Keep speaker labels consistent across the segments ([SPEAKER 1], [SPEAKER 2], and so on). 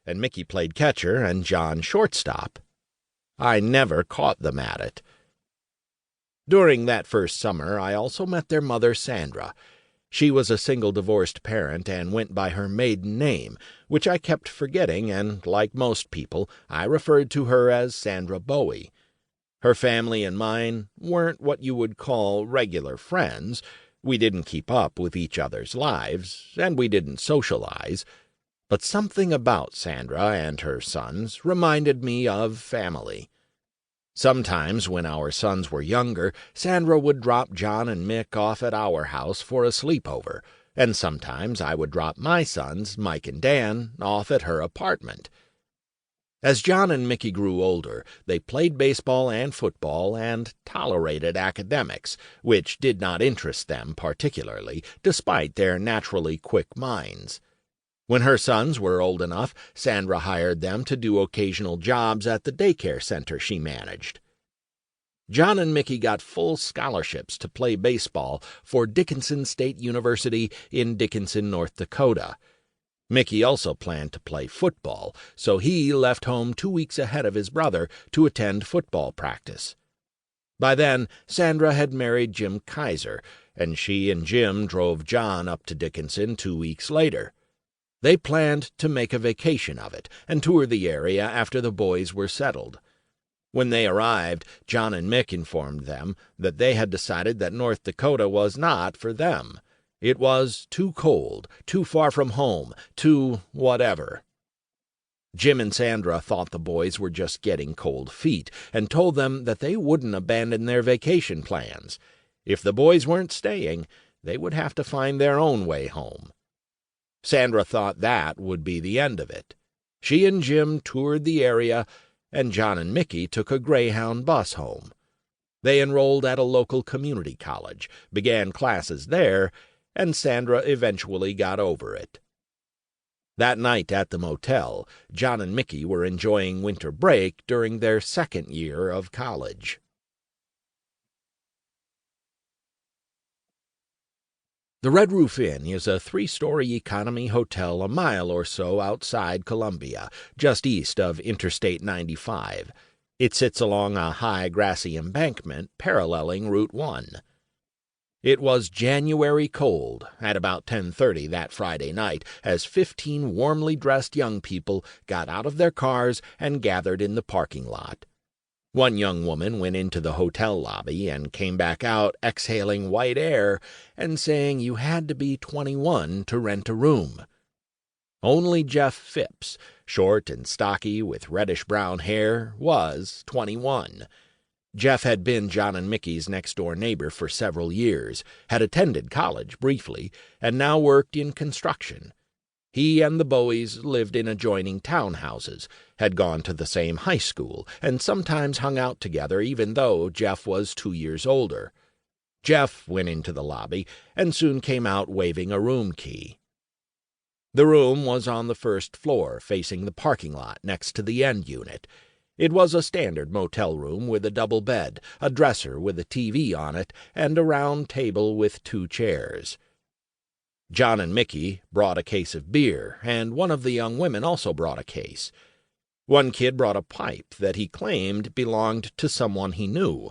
[SPEAKER 1] and Mickey played catcher and Jon shortstop. I never caught them at it. During that first summer, I also met their mother, Sandra. She was a single divorced parent and went by her maiden name, which I kept forgetting, and, like most people, I referred to her as Sandra Bowie. Her family and mine weren't what you would call regular friends. We didn't keep up with each other's lives, and we didn't socialize. But something about Sandra and her sons reminded me of family. Sometimes, when our sons were younger, Sandra would drop Jon and Mick off at our house for a sleepover, and sometimes I would drop my sons, Mike and Dan, off at her apartment. As Jon and Mickey grew older, they played baseball and football and tolerated academics, which did not interest them particularly, despite their naturally quick minds. When her sons were old enough, Sandra hired them to do occasional jobs at the daycare center she managed. Jon and Mickey got full scholarships to play baseball for Dickinson State University in Dickinson, North Dakota. Mickey also planned to play football, so he left home 2 weeks ahead of his brother to attend football practice. By then, Sandra had married Jim Kaiser, and she and Jim drove Jon up to Dickinson 2 weeks later. They planned to make a vacation of it and tour the area after the boys were settled. When they arrived, Jon and Mick informed them that they had decided that North Dakota was not for them. It was too cold, too far from home, too whatever. Jim and Sandra thought the boys were just getting cold feet and told them that they wouldn't abandon their vacation plans. If the boys weren't staying, they would have to find their own way home. Sandra thought that would be the end of it. She and Jim toured the area, and Jon and Mickey took a Greyhound bus home. They enrolled at a local community college, began classes there, and Sandra eventually got over it. That night at the motel, Jon and Mickey were enjoying winter break during their second year of college. The Red Roof Inn is a 3-story economy hotel a mile or so outside Columbia, just east of Interstate 95. It sits along a high grassy embankment paralleling Route 1. It was January cold at about 10:30 that Friday night as 15 warmly dressed young people got out of their cars and gathered in the parking lot. One young woman went into the hotel lobby and came back out exhaling white air and saying you had to be 21 to rent a room. Only Jeff Phipps, short and stocky with reddish-brown hair, was 21. Jeff had been Jon and Mickey's next-door neighbor for several years, had attended college briefly, and now worked in construction. He and the Bowies lived in adjoining townhouses, had gone to the same high school, and sometimes hung out together even though Jeff was 2 years older. Jeff went into the lobby and soon came out waving a room key. The room was on the first floor, facing the parking lot next to the end unit. It was a standard motel room with a double bed, a dresser with a TV on it, and a round table with 2 chairs. Jon and Mickey brought a case of beer, and one of the young women also brought a case. One kid brought a pipe that he claimed belonged to someone he knew.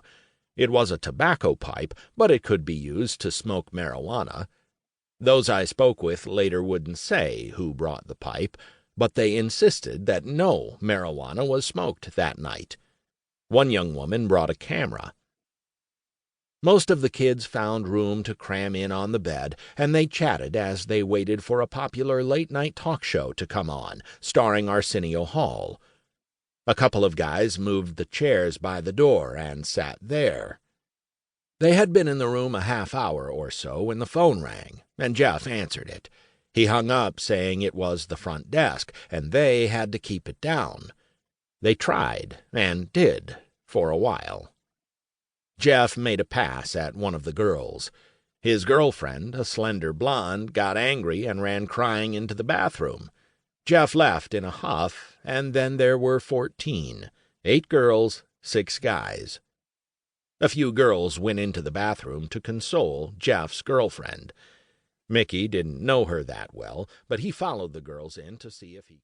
[SPEAKER 1] It was a tobacco pipe, but it could be used to smoke marijuana. Those I spoke with later wouldn't say who brought the pipe, but they insisted that no marijuana was smoked that night. One young woman brought a camera. Most of the kids found room to cram in on the bed, and they chatted as they waited for a popular late-night talk show to come on, starring Arsenio Hall. A couple of guys moved the chairs by the door and sat there. They had been in the room a half hour or so when the phone rang, and Jeff answered it. He hung up saying it was the front desk, and they had to keep it down. They tried, and did, for a while. Jeff made a pass at one of the girls. His girlfriend, a slender blonde, got angry and ran crying into the bathroom. Jeff left in a huff, and then there were 14, 8 girls, 6 guys. A few girls went into the bathroom to console Jeff's girlfriend. Mickey didn't know her that well, but he followed the girls in to see if he could.